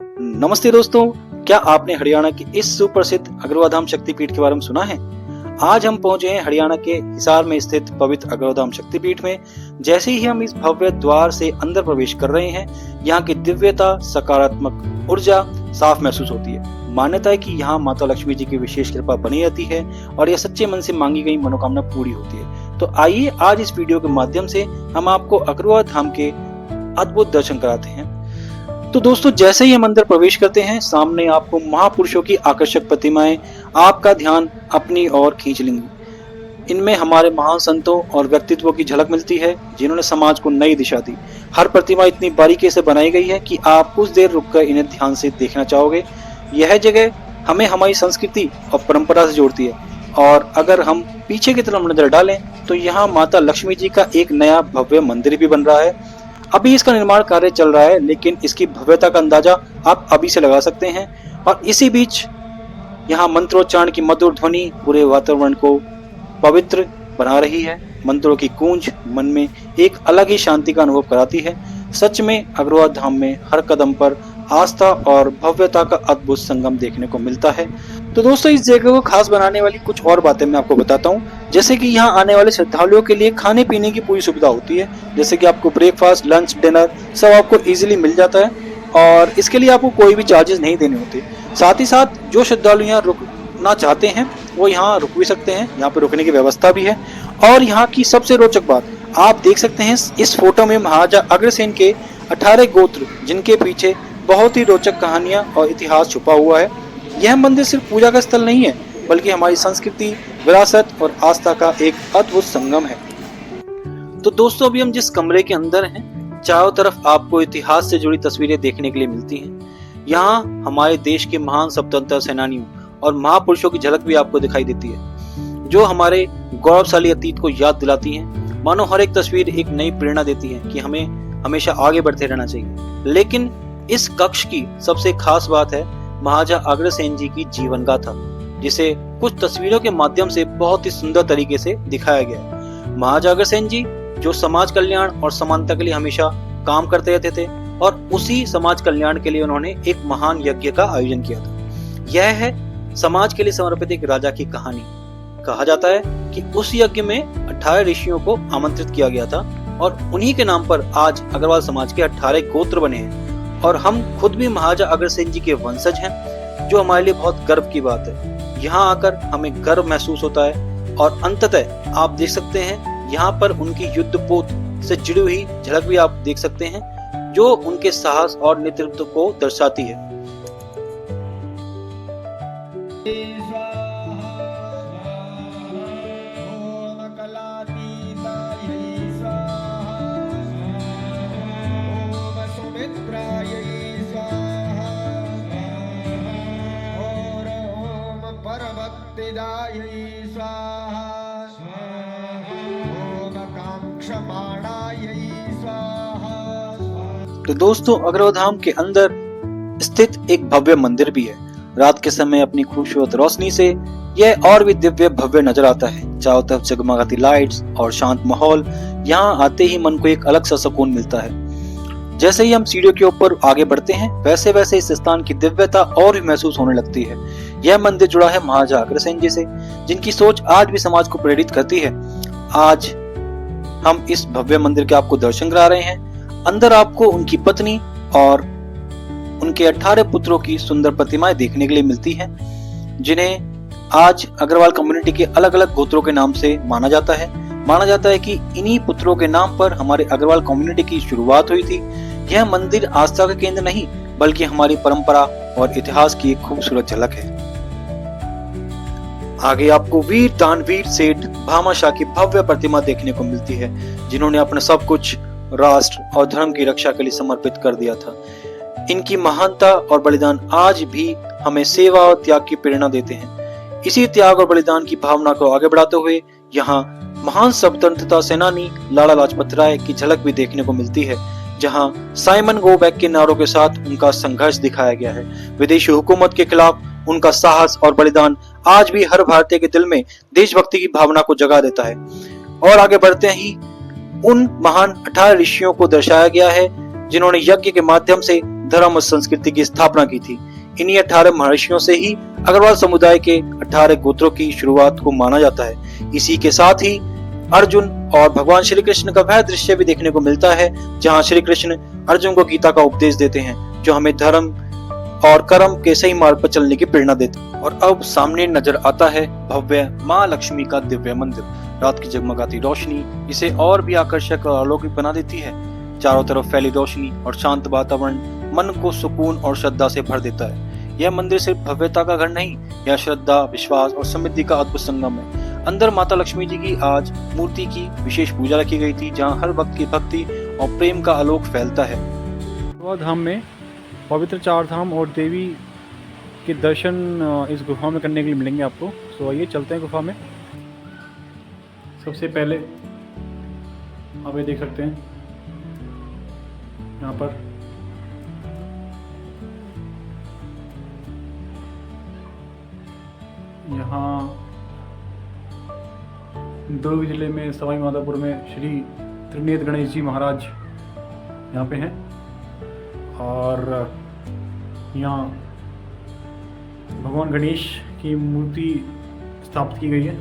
नमस्ते दोस्तों, क्या आपने हरियाणा के इस सुप्रसिद्ध अग्रवा धाम शक्तिपीठ के बारे में सुना है? आज हम पहुंचे हैं हरियाणा के हिसार में स्थित पवित्र अग्रवा धाम शक्तिपीठ में। जैसे ही हम इस भव्य द्वार से अंदर प्रवेश कर रहे हैं, यहाँ की दिव्यता, सकारात्मक ऊर्जा साफ महसूस होती है। मान्यता है कि यहाँ माता लक्ष्मी जी की विशेष कृपा बनी रहती है और यह सच्चे मन से मांगी गई मनोकामना पूरी होती है। तो आइए आज इस वीडियो के माध्यम से हम आपको अग्रवा धाम के अद्भुत दर्शन कराते हैं। तो दोस्तों, जैसे ही हम अंदर प्रवेश करते हैं, सामने आपको महापुरुषों की आकर्षक प्रतिमाएं आपका ध्यान अपनी ओर खींच लेंगी। इनमें हमारे महान संतों और व्यक्तित्वों की झलक मिलती है, जिन्होंने समाज को नई दिशा दी। हर प्रतिमा इतनी बारीकी से बनाई गई है कि आप कुछ देर रुककर इन्हें ध्यान से देखना चाहोगे। यह जगह हमें हमारी संस्कृति और परंपरा से जोड़ती है। और अगर हम पीछे की तरफ नजर डालें तो यहाँ माता लक्ष्मी जी का एक नया भव्य मंदिर भी बन रहा है। अभी इसका निर्माण कार्य चल रहा है, लेकिन इसकी भव्यता का अंदाजा आप अभी से लगा सकते हैं। और इसी बीच यहाँ मंत्रोच्चारण की मधुर ध्वनि पूरे वातावरण को पवित्र बना रही है। मंत्रों की गूंज मन में एक अलग ही शांति का अनुभव कराती है। सच में अग्रवा धाम में हर कदम पर आस्था और भव्यता का अद्भुत संगम देखने को मिलता है। तो दोस्तों, इस जगह को खास बनाने वाली कुछ और बातें मैं आपको बताता हूँ। जैसे कि यहाँ आने वाले श्रद्धालुओं के लिए खाने पीने की पूरी सुविधा होती है। जैसे कि आपको ब्रेकफास्ट, लंच, डिनर सब आपको इजीली मिल जाता है और इसके लिए आपको कोई भी चार्जेस नहीं देने होते। साथ ही साथ जो श्रद्धालु यहाँ रुकना चाहते हैं वो यहाँ रुक भी सकते हैं। यहाँ पे रुकने की व्यवस्था भी है। और यहाँ की सबसे रोचक बात आप देख सकते हैं इस फोटो में महाराजा अग्रसेन के 18 गोत्र, जिनके पीछे बहुत ही रोचक कहानियां और इतिहास छुपा हुआ है। यह मंदिर सिर्फ पूजा का स्थल नहीं है, बल्कि हमारी संस्कृति, विरासत और आस्था का एक अद्भुत संगम है। तो दोस्तों, अभी हम जिस कमरे के अंदर हैं, चारों तरफ आपको इतिहास से जुड़ी तस्वीरें देखने के लिए मिलती हैं। यहाँ हमारे देश के महान स्वतंत्रता सेनानियों और महापुरुषों की झलक भी आपको दिखाई देती है, जो हमारे गौरवशाली अतीत को याद दिलाती हैं। मानो हर एक तस्वीर एक नई प्रेरणा देती है कि हमें हमेशा आगे बढ़ते रहना चाहिए। लेकिन इस कक्ष की सबसे खास बात है महाराजा अग्रसेन जी की जीवन गाथा, जिसे कुछ तस्वीरों के माध्यम से बहुत ही सुंदर तरीके से दिखाया गया है। महाराजा अग्रसेन जी जो समाज कल्याण और समानता के लिए हमेशा काम करते रहते थे और उसी समाज कल्याण के लिए उन्होंने एक महान यज्ञ का आयोजन किया था। यह है समाज के लिए समर्पित एक राजा की कहानी। कहा जाता है कि उस यज्ञ में 18 ऋषियों को आमंत्रित किया गया था और उन्हीं के नाम पर आज अग्रवाल समाज के 18 गोत्र बने हैं। और हम खुद भी महाराजा अग्रसेन जी के वंशज हैं, जो हमारे लिए बहुत गर्व की बात है। यहाँ आकर हमें गर्व महसूस होता है। और अंततः आप देख सकते हैं यहाँ पर उनकी युद्धपोत से जुड़ी हुई झलक भी आप देख सकते हैं, जो उनके साहस और नेतृत्व को दर्शाती है। तो दोस्तों, अग्रवा धाम के अंदर स्थित एक भव्य मंदिर भी है। रात के समय अपनी खूबसूरत रोशनी से यह और भी दिव्य भव्य नजर आता है। चारों तरफ जगमगाती लाइट्स और शांत माहौल, यहाँ आते ही मन को एक अलग सा सुकून मिलता है। जैसे ही हम सीढ़ियों के ऊपर आगे बढ़ते हैं, वैसे वैसे इस स्थान की दिव्यता और भी महसूस होने लगती है। यह मंदिर जुड़ा है महाराजा अग्रसेन जी से, जिनकी सोच आज भी समाज को प्रेरित करती है। आज हम इस भव्य मंदिर के आपको दर्शन करा रहे हैं। अंदर आपको उनकी पत्नी और उनके 18 पुत्रों की सुंदर प्रतिमाएं देखने के लिए मिलती हैं, जिन्हें आज अग्रवाल कम्युनिटी के अलग अलग गोत्रों के नाम से माना जाता है। माना जाता है कि इन्हीं पुत्रों के नाम पर हमारे अग्रवाल कम्युनिटी की शुरुआत हुई थी। यह मंदिर आस्था का केंद्र नहीं, बल्कि हमारी परंपरा और इतिहास की एक खूबसूरत झलक है। आगे आपको वीर दानवीर सेठ भामाशाह की भव्य प्रतिमा देखने को मिलती है, जिन्होंने अपना सब कुछ राष्ट्र और धर्म की रक्षा के लिए समर्पित कर दिया था। इनकी महानता और बलिदान आज भी हमें सेवा और त्याग की प्रेरणा देते हैं। इसी त्याग और बलिदान की भावना को आगे बढ़ाते हुए यहाँ महान स्वतंत्रता सेनानी लाला लाजपत राय की झलक भी देखने को मिलती है, जहाँ साइमन गो बैक के नारों के साथ उनका संघर्ष दिखाया गया है। विदेशी हुकूमत के खिलाफ उनका साहस और बलिदान आज भी हर भारतीय के दिल में देशभक्ति की भावना को जगा देता है। और आगे बढ़ते ही उन महान 18 ऋषियों को दर्शाया गया है, जिन्होंने यज्ञ के माध्यम से धर्म और संस्कृति की स्थापना की थी। इन्हीं 18 महर्षियों से ही अग्रवाल समुदाय के 18 गोत्रों की शुरुआत को माना जाता है। इसी के साथ ही अर्जुन और भगवान श्री कृष्ण का वह दृश्य भी देखने को मिलता है जहाँ श्री कृष्ण अर्जुन को गीता का उपदेश देते हैं, जो हमें धर्म और कर्म के सही मार्ग पर चलने की प्रेरणा देते हैं। और अब सामने नजर आता है भव्य माँ लक्ष्मी का दिव्य मंदिर। रात की जगमगाती रोशनी इसे और भी आकर्षक और अलौकिक बना देती है। चारों तरफ फैली रोशनी और शांत वातावरण मन को सुकून और श्रद्धा से भर देता है। यह मंदिर सिर्फ भव्यता का घर नहीं, यह श्रद्धा, विश्वास और समृद्धि का अद्भुत संगम है। अंदर माता लक्ष्मी जी की आज मूर्ति की विशेष पूजा रखी गई थी, जहां हर भक्त की भक्ति और प्रेम का आलोक फैलता है। धाम में पवित्र चार धाम और देवी के दर्शन इस गुफा में करने के लिए मिलेंगे आपको। तो आइए चलते हैं गुफा में। सबसे पहले आप ये देख सकते हैं, यहाँ पर दुर्ग जिले में सवाई माधोपुर में श्री त्रिनेत्र गणेश जी महाराज यहाँ पे हैं। और यहाँ भगवान गणेश की मूर्ति स्थापित की गई है।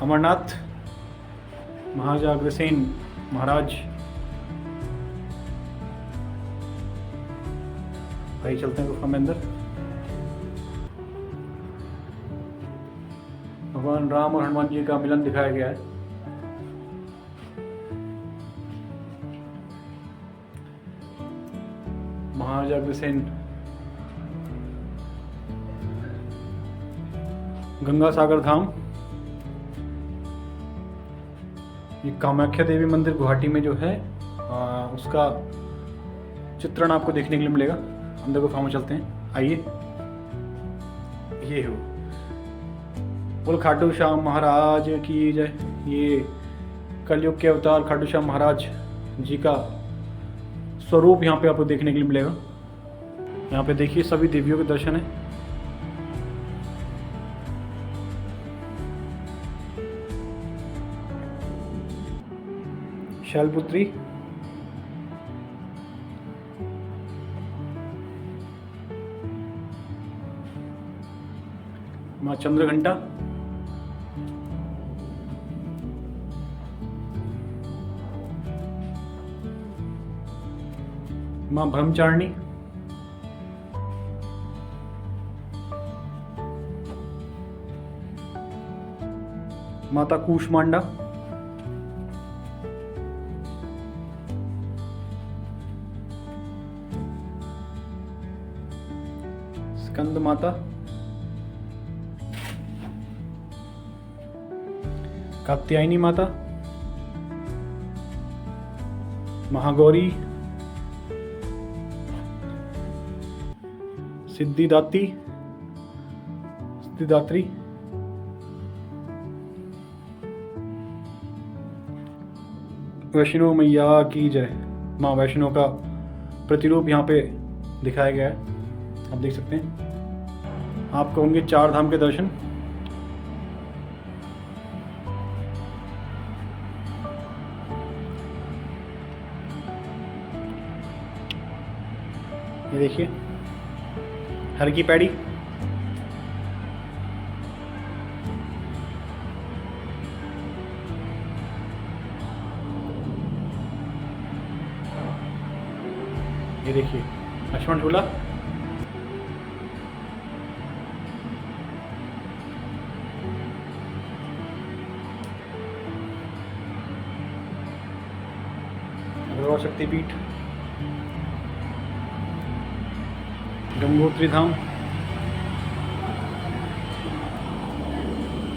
अमरनाथ महाराजा अग्रसेन महाराज। भाई चलते हैं गुफा में अंदर। भगवान राम और हनुमान जी का मिलन दिखाया गया है। महाराजा अग्रसेन गंगा सागर धाम। ये कामाख्या देवी मंदिर गुवाहाटी में जो है उसका चित्रण आपको देखने के लिए मिलेगा। अंदर गुफा में चलते हैं, आइए। ये हो बोल खाटू श्याम महाराज की जय। ये कलयुग के अवतार खाटू श्याम महाराज जी का स्वरूप यहाँ पे आपको देखने के लिए मिलेगा। यहाँ पे देखिए सभी देवियों के दर्शन है। शैलपुत्री, माँ चंद्रघंटा, माँ ब्रह्मचारिणी, माता कूष्मांडा, स्कंद माता, कात्यायनी माता, महागौरी, सिद्धिदात्री, वैष्णो मैया की जय। माँ वैष्णो का प्रतिरूप यहाँ पे दिखाया गया है, आप देख सकते हैं। आपको होंगे चार धाम के दर्शन। ये देखिए हर की पैड़ी, ये देखिए लक्ष्मण झूला, अग्रवाल शक्तिपीठ, गंगोत्री धाम,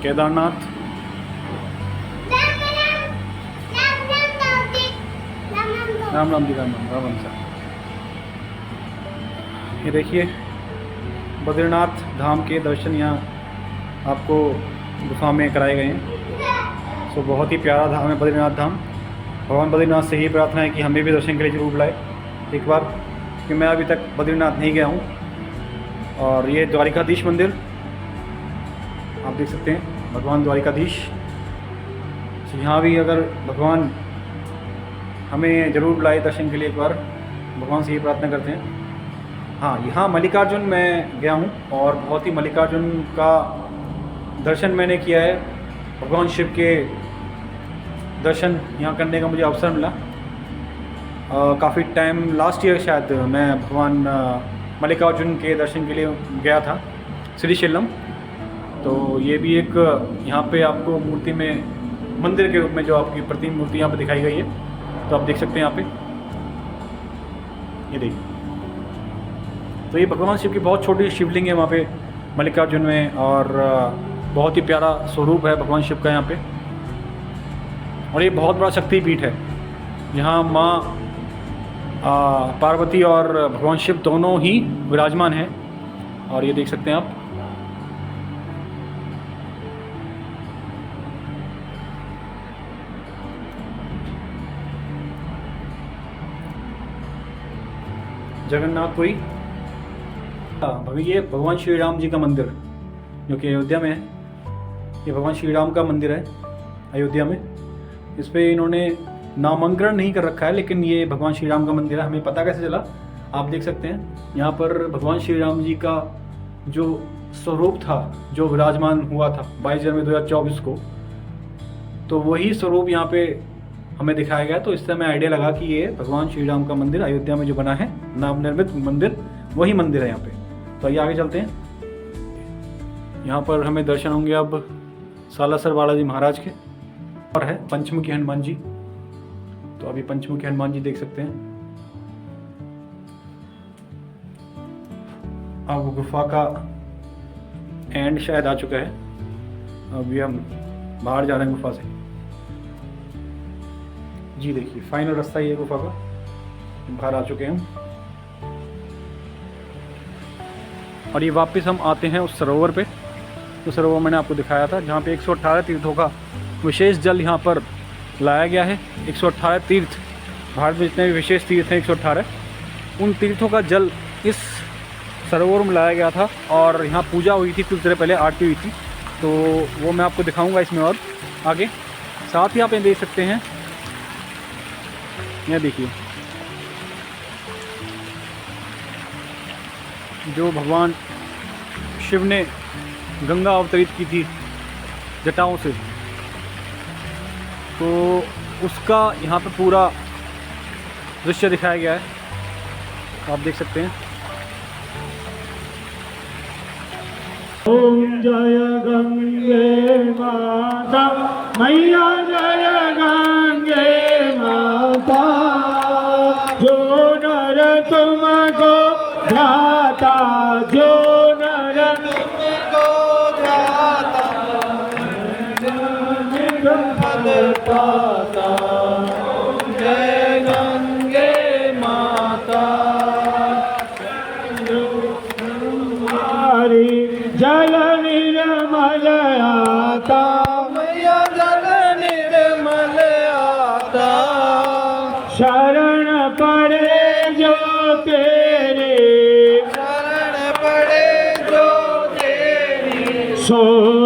केदारनाथ, राम राम जी, राम सर। ये देखिए बद्रीनाथ धाम के दर्शन यहाँ आपको गुफा में कराए गए हैं। सो बहुत ही प्यारा धाम है बद्रीनाथ धाम। भगवान बद्रीनाथ से ही प्रार्थना है कि हमें भी दर्शन के लिए जरूर बुलाए एक बार, कि मैं अभी तक बद्रीनाथ नहीं गया हूँ। और ये द्वारिकाधीश मंदिर आप देख सकते हैं, भगवान द्वारिकाधीश। यहाँ भी अगर भगवान हमें ज़रूर बुलाए दर्शन के लिए एक बार, भगवान से ये प्रार्थना करते हैं। हाँ, यहाँ मल्लिकार्जुन मैं गया हूँ और बहुत ही मल्लिकार्जुन का दर्शन मैंने किया है। भगवान शिव के दर्शन यहाँ करने का मुझे अवसर मिला। काफ़ी टाइम लास्ट ईयर शायद मैं भगवान मल्लिकार्जुन के दर्शन के लिए गया था श्रीशैलम। तो ये भी एक यहाँ पे आपको मूर्ति में मंदिर के रूप में जो आपकी प्रतिम मूर्ति यहाँ पे दिखाई गई है, तो आप देख सकते हैं यहाँ पे, ये देखिए। तो ये भगवान शिव की बहुत छोटी शिवलिंग है वहाँ पे मल्लिकार्जुन में, और बहुत ही प्यारा स्वरूप है भगवान शिव का यहाँ पे। और ये बहुत बड़ा शक्तिपीठ है, यहाँ माँ पार्वती और भगवान शिव दोनों ही विराजमान हैं। और ये देख सकते हैं आप। जगन्नाथपुरी, ये भगवान श्री राम जी का मंदिर जो कि अयोध्या में है। ये भगवान श्री राम का मंदिर है अयोध्या में। इस पर इन्होंने नामांकन नहीं कर रखा है, लेकिन ये भगवान श्री राम का मंदिर है। हमें पता कैसे चला, आप देख सकते हैं यहाँ पर भगवान श्री राम जी का जो स्वरूप था, जो विराजमान हुआ था 22 जनवरी 2024 को, तो वही स्वरूप यहाँ पे हमें दिखाया गया। तो इससे हमें आइडिया लगा कि ये भगवान श्री राम का मंदिर अयोध्या में जो बना है, नवनिर्मित मंदिर, वही मंदिर है यहाँ पे। तो आइए आगे चलते हैं। यहाँ पर हमें दर्शन होंगे अब सालासर बालाजी महाराज के, और है पंचमुखी हनुमान जी। तो अभी पंचमुखी हनुमान जी देख सकते हैं। अब गुफा का एंड शायद आ चुका है, अभी हम बाहर जा रहे हैं गुफा से। जी देखिए, फाइनल रास्ता ये गुफा का, बाहर आ चुके हैं हम। और ये वापस हम आते हैं उस सरोवर पे, तो सरोवर मैंने आपको दिखाया था, जहाँ पे 118 तीर्थों का विशेष जल यहाँ पर लाया गया है। 118 तीर्थ, भारत में जितने भी विशेष तीर्थ हैं 118, उन तीर्थों का जल इस सरोवर में लाया गया था। और यहाँ पूजा हुई थी, कुछ देर पहले आरती हुई थी, तो वो मैं आपको दिखाऊंगा इसमें और आगे। साथ ही आप ये देख सकते हैं, यह देखिए जो भगवान शिव ने गंगा अवतरित की थी जटाओं से, तो उसका यहाँ पे पूरा दृश्य दिखाया गया है, आप देख सकते हैं। ओम जय गंगे माता मैया, जय गंगे माता, जो नर तुमको ध्याता, जो नर तुमको ध्याता, फल पाता। जय गंगे माता, जल निर्मल आता, मैया जल निर्मल आता, शरण पड़े जो तेरे, शरण पड़े जो तेरी, सो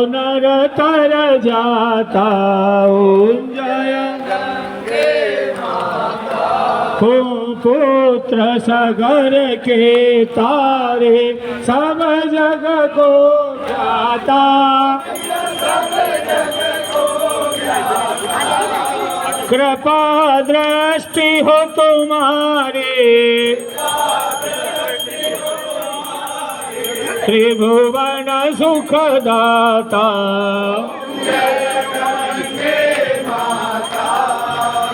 नर तर जाता। ओम जय गंगे माता, पुत्र सगर के तारे, सब जग को जाता, सब जग को जाता। कृपा दृष्टि हो तुम्हारी, त्रिभुवन सुख दाता।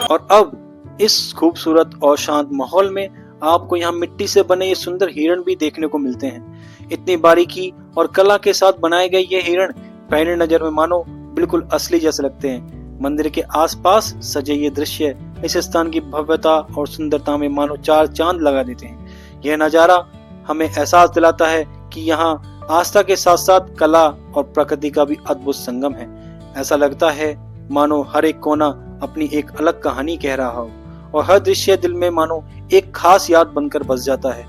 और अब इस खूबसूरत और शांत माहौल में आपको यहाँ मिट्टी से बने ये सुंदर हिरण भी देखने को मिलते हैं। इतनी बारीकी और कला के साथ बनाए गए ये हिरण पहली नजर में मानो बिल्कुल असली जैसे लगते हैं। मंदिर के आसपास सजे ये दृश्य इस स्थान की भव्यता और सुंदरता में मानो चार चांद लगा देते हैं। यह नजारा हमें एहसास दिलाता है कि यहाँ आस्था के साथ साथ कला और प्रकृति का भी अद्भुत संगम है। ऐसा लगता है मानो हर एक कोना अपनी एक अलग कहानी कह रहा हो और हर दृश्य दिल में मानो एक खास याद बनकर बस जाता है।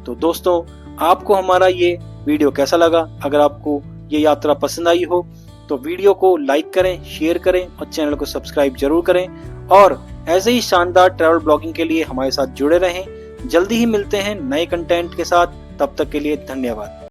तो दोस्तों, आपको हमारा ये वीडियो कैसा लगा? अगर आपको ये यात्रा पसंद आई हो तो वीडियो को लाइक करें, शेयर करें और चैनल को सब्सक्राइब जरूर करें। और ऐसे ही शानदार ट्रैवल ब्लॉगिंग के लिए हमारे साथ जुड़े रहें। जल्दी ही मिलते हैं नए कंटेंट के साथ, तब तक के लिए धन्यवाद।